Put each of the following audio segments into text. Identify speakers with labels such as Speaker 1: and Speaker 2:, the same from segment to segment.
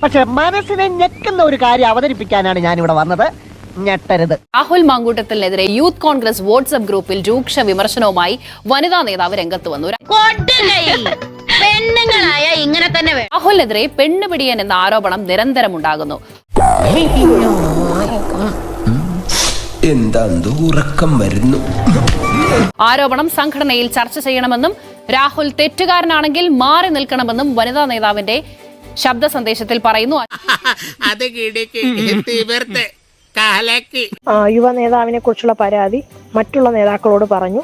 Speaker 1: പക്ഷെ മനസ്സിനെ ഞെക്കുന്ന ഒരു കാര്യം അവതരിപ്പിക്കാനാണ് ഞാൻ ഇവിടെ വന്നത്. ഞെട്ടരുത്.
Speaker 2: രാഹുൽ മാങ്കൂട്ടത്തിനെതിരെ യൂത്ത് കോൺഗ്രസ് വാട്സ്ആപ്പ് ഗ്രൂപ്പിൽ രൂക്ഷ വിമർശനവുമായി വനിതാ നേതാവ് രംഗത്ത് വന്നു.
Speaker 3: പെണ്ണുങ്ങളായ ഇങ്ങനെ തന്നെ
Speaker 2: രാഹുലിനെതിരെ പെണ്ണുപിടിയൻ എന്ന ആരോപണം നിരന്തരം ഉണ്ടാകുന്നു.
Speaker 4: ഉറക്കം വരുന്നു.
Speaker 2: ആരോപണം സംഘടനയിൽ ചർച്ച ചെയ്യണമെന്നും രാഹുൽ തെറ്റുകാരനാണെങ്കിൽ മാറി നിൽക്കണമെന്നും വനിതാ നേതാവിന്റെ ശബ്ദ സന്ദേശത്തിൽ പറയുന്നു.
Speaker 5: യുവ നേതാവിനെ കുറിച്ചുള്ള പരാതി മറ്റുള്ള നേതാക്കളോട് പറഞ്ഞു.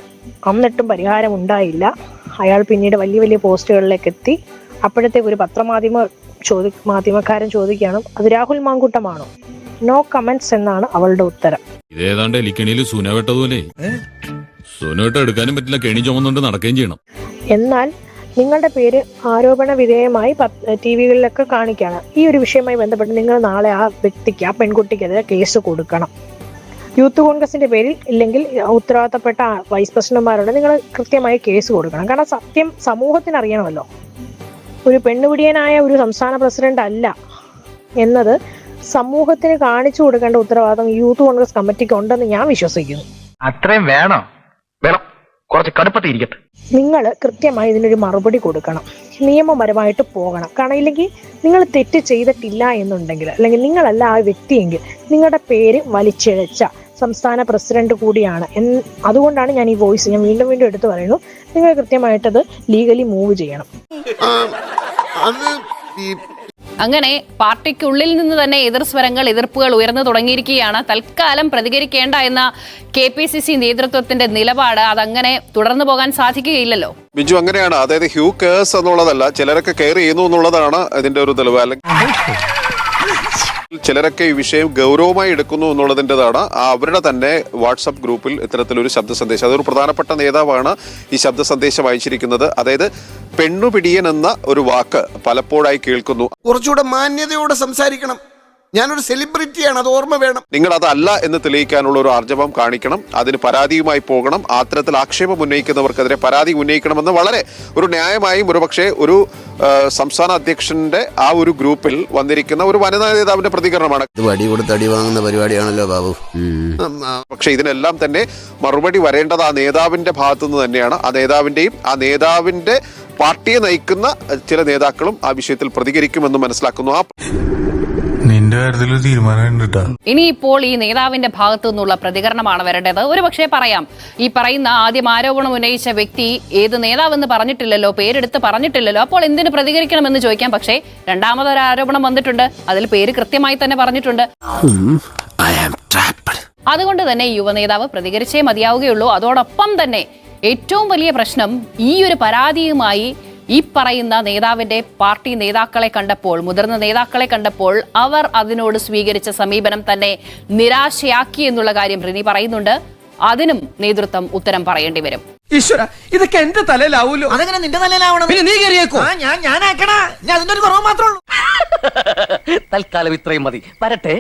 Speaker 5: എന്നിട്ടും പരിഹാരം ഉണ്ടായില്ല. അയാൾ പിന്നീട് വലിയ വലിയ പോസ്റ്റുകളിലേക്ക് എത്തി. അപ്പോഴത്തേക്ക് ഒരു മാധ്യമക്കാരൻ ചോദിക്കുകയാണ്, അത് രാഹുൽ മാങ്കൂട്ടമാണോ? നോ കമന്റ്സ് എന്നാണ് അവളുടെ ഉത്തരം.
Speaker 6: ഇതേതാണ്ട് എലിക്കണിയിൽ സുനവെട്ടതുപോലെ സുനവെട്ട എടുക്കാനും പറ്റില്ല, കെണി ചുമന്നുകൊണ്ട് നടക്കുകയും ചെയ്യണം.
Speaker 5: എന്നാൽ നിങ്ങളുടെ പേര് ആരോപണ വിധേയമായി ടിവികളിലൊക്കെ കാണിക്കുകയാണ്. ഈ ഒരു വിഷയവുമായി ബന്ധപ്പെട്ട് നിങ്ങൾ നാളെ ആ വ്യക്തിക്ക്, ആ പെൺകുട്ടിക്കെതിരെ കേസ് കൊടുക്കണം. യൂത്ത് കോൺഗ്രസിന്റെ പേരിൽ ഇല്ലെങ്കിൽ ഉത്തരവാദിത്തപ്പെട്ട വൈസ് പ്രസിഡന്റുമാരോട് നിങ്ങൾ കൃത്യമായി കേസ് കൊടുക്കണം. കാരണം സത്യം സമൂഹത്തിന് അറിയണമല്ലോ. ഒരു പെണ്ണുപിടിയനായ ഒരു സംസ്ഥാന പ്രസിഡന്റ് അല്ല എന്നത് സമൂഹത്തിന് കാണിച്ചു കൊടുക്കേണ്ട ഉത്തരവാദിത്തം യൂത്ത് കോൺഗ്രസ് കമ്മിറ്റിക്ക് ഉണ്ടെന്ന് ഞാൻ വിശ്വസിക്കുന്നു.
Speaker 7: അത്രയും വേണം, കുറച്ച് കടുപ്പത്തിരിക്കട്ടെ.
Speaker 5: നിങ്ങൾ കൃത്യമായി ഇതിനൊരു മറുപടി കൊടുക്കണം, നിയമപരമായിട്ട് പോകണം. കാരണം ഇല്ലെങ്കിൽ നിങ്ങൾ തെറ്റ് ചെയ്തിട്ടില്ല എന്നുണ്ടെങ്കിൽ, അല്ലെങ്കിൽ നിങ്ങളല്ല ആ വ്യക്തിയെങ്കിൽ നിങ്ങളുടെ പേര് വലിച്ചിഴച്ച സംസ്ഥാന പ്രസിഡന്റ് കൂടിയാണ്. അതുകൊണ്ടാണ് ഞാൻ ഈ വോയിസ് ഞാൻ വീണ്ടും വീണ്ടും എടുത്തു പറയുന്നു. നിങ്ങൾ കൃത്യമായിട്ടത് ലീഗലി മൂവ് ചെയ്യണം.
Speaker 2: അങ്ങനെ പാർട്ടിക്കുള്ളിൽ നിന്ന് തന്നെ എതിർപ്പുകൾ ഉയർന്നു തുടങ്ങിയിരിക്കുകയാണ്. തൽക്കാലം പ്രതികരിക്കേണ്ട എന്ന KPCC നേതൃത്വത്തിന്റെ നിലപാട് അതങ്ങനെ തുടർന്നു പോകാൻ സാധിക്കുകയില്ലല്ലോ.
Speaker 8: ബിജു, അങ്ങനെയാണ്. അതായത് ഹ്യൂ കെയർസ് എന്നുള്ളതല്ല, ചിലരൊക്കെ കെയർ ചെയ്യുന്നു എന്നുള്ളതാണ് ഇതിന്റെ ഒരു തെളിവ്. അല്ലെങ്കിൽ ചിലരൊക്കെ ഈ വിഷയം ഗൗരവമായി എടുക്കുന്നു എന്നുള്ളതിൻ്റെതാണ്. അവരുടെ തന്നെ വാട്സപ്പ് ഗ്രൂപ്പിൽ ഇത്തരത്തിലൊരു ശബ്ദ സന്ദേശം, അതൊരു പ്രധാനപ്പെട്ട നേതാവാണ് ഈ ശബ്ദ സന്ദേശം അയച്ചിരിക്കുന്നത്. അതായത് പെണ്ണുപിടിയൻ എന്ന ഒരു വാക്ക് പലപ്പോഴായി കേൾക്കുന്നു.
Speaker 4: കുറച്ചുകൂടെ മാന്യതയോടെ സംസാരിക്കണം. ഞാനൊരു സെലിബ്രിറ്റിയാണ്, അത് ഓർമ്മ വേണം.
Speaker 8: നിങ്ങൾ അതല്ല എന്ന് തെളിയിക്കാനുള്ള ഒരു ആർജവം കാണിക്കണം. അതിന് പരാതിയുമായി പോകണം. അത്തരത്തിൽ ആക്ഷേപം ഉന്നയിക്കുന്നവർക്കെതിരെ പരാതി ഉന്നയിക്കണമെന്ന് വളരെ ഒരു ന്യായമായും ഒരുപക്ഷെ ഒരു സംസ്ഥാന അധ്യക്ഷന്റെ ആ ഒരു ഗ്രൂപ്പിൽ വന്നിരിക്കുന്ന ഒരു വനിതാ നേതാവിന്റെ പ്രതികരണമാണ്.
Speaker 4: വടി കൊടുത്ത് അടി വാങ്ങുന്ന പരിപാടിയാണല്ലോ ബാബു.
Speaker 8: പക്ഷെ ഇതിനെല്ലാം തന്നെ മറുപടി വരേണ്ടത് ആ നേതാവിന്റെ ഭാഗത്തു നിന്ന് തന്നെയാണ്. ആ നേതാവിന്റെയും ആ നേതാവിന്റെ പാർട്ടിയെ നയിക്കുന്ന ചില നേതാക്കളും ആ വിഷയത്തിൽ പ്രതികരിക്കുമെന്ന് മനസ്സിലാക്കുന്നു.
Speaker 9: നിന്റെ കാര്യത്തിൽ തീരുമാനം.
Speaker 2: ഇനിയിപ്പോൾ ഈ നേതാവിന്റെ ഭാഗത്തു നിന്നുള്ള പ്രതികരണമാണ് വരേണ്ടത്. ഒരുപക്ഷെ പറയാം, ഈ പറയുന്ന ആദ്യം ആരോപണം ഉന്നയിച്ച വ്യക്തി ഏത് നേതാവെന്ന് പറഞ്ഞിട്ടില്ലല്ലോ, പേരെടുത്ത് പറഞ്ഞിട്ടില്ലല്ലോ, അപ്പോൾ എന്തിനു പ്രതികരിക്കണമെന്ന് ചോദിക്കാം. പക്ഷേ രണ്ടാമതൊരു ആരോപണം വന്നിട്ടുണ്ട്, അതിൽ പേര് കൃത്യമായി തന്നെ പറഞ്ഞിട്ടുണ്ട്. അതുകൊണ്ട് തന്നെ യുവനേതാവ് പ്രതികരിച്ചേ മതിയാവുകയുള്ളൂ. അതോടൊപ്പം തന്നെ ഏറ്റവും വലിയ പ്രശ്നം, ഈ ഒരു പരാതിയുമായി ഈ പറയുന്ന നേതാവിന്റെ പാർട്ടി നേതാക്കളെ കണ്ടപ്പോൾ, മുതിർന്ന നേതാക്കളെ കണ്ടപ്പോൾ അവർ അതിനോട് സ്വീകരിച്ച സമീപനം തന്നെ നിരാശയാക്കി എന്നുള്ള കാര്യം റിനി പറയുന്നുണ്ട്. അതിനും നേതൃത്വം ഉത്തരം പറയേണ്ടി വരും.
Speaker 4: ഈശ്വര, ഇതൊക്കെ എന്റെ തലയിലാവൂലോ.
Speaker 1: അതെങ്ങനെ നിന്റെ തലയിലാവണം?
Speaker 4: പിന്നെ നീ കയറിയേക്കോ?
Speaker 1: ഞാനാക്കണ, ഞാൻ അതിന്റെ ഒരു കുറവ് മാത്രമേ ഉള്ളൂ.
Speaker 7: തൽക്കാലം ഇത്രയും മതി. വരട്ടെ.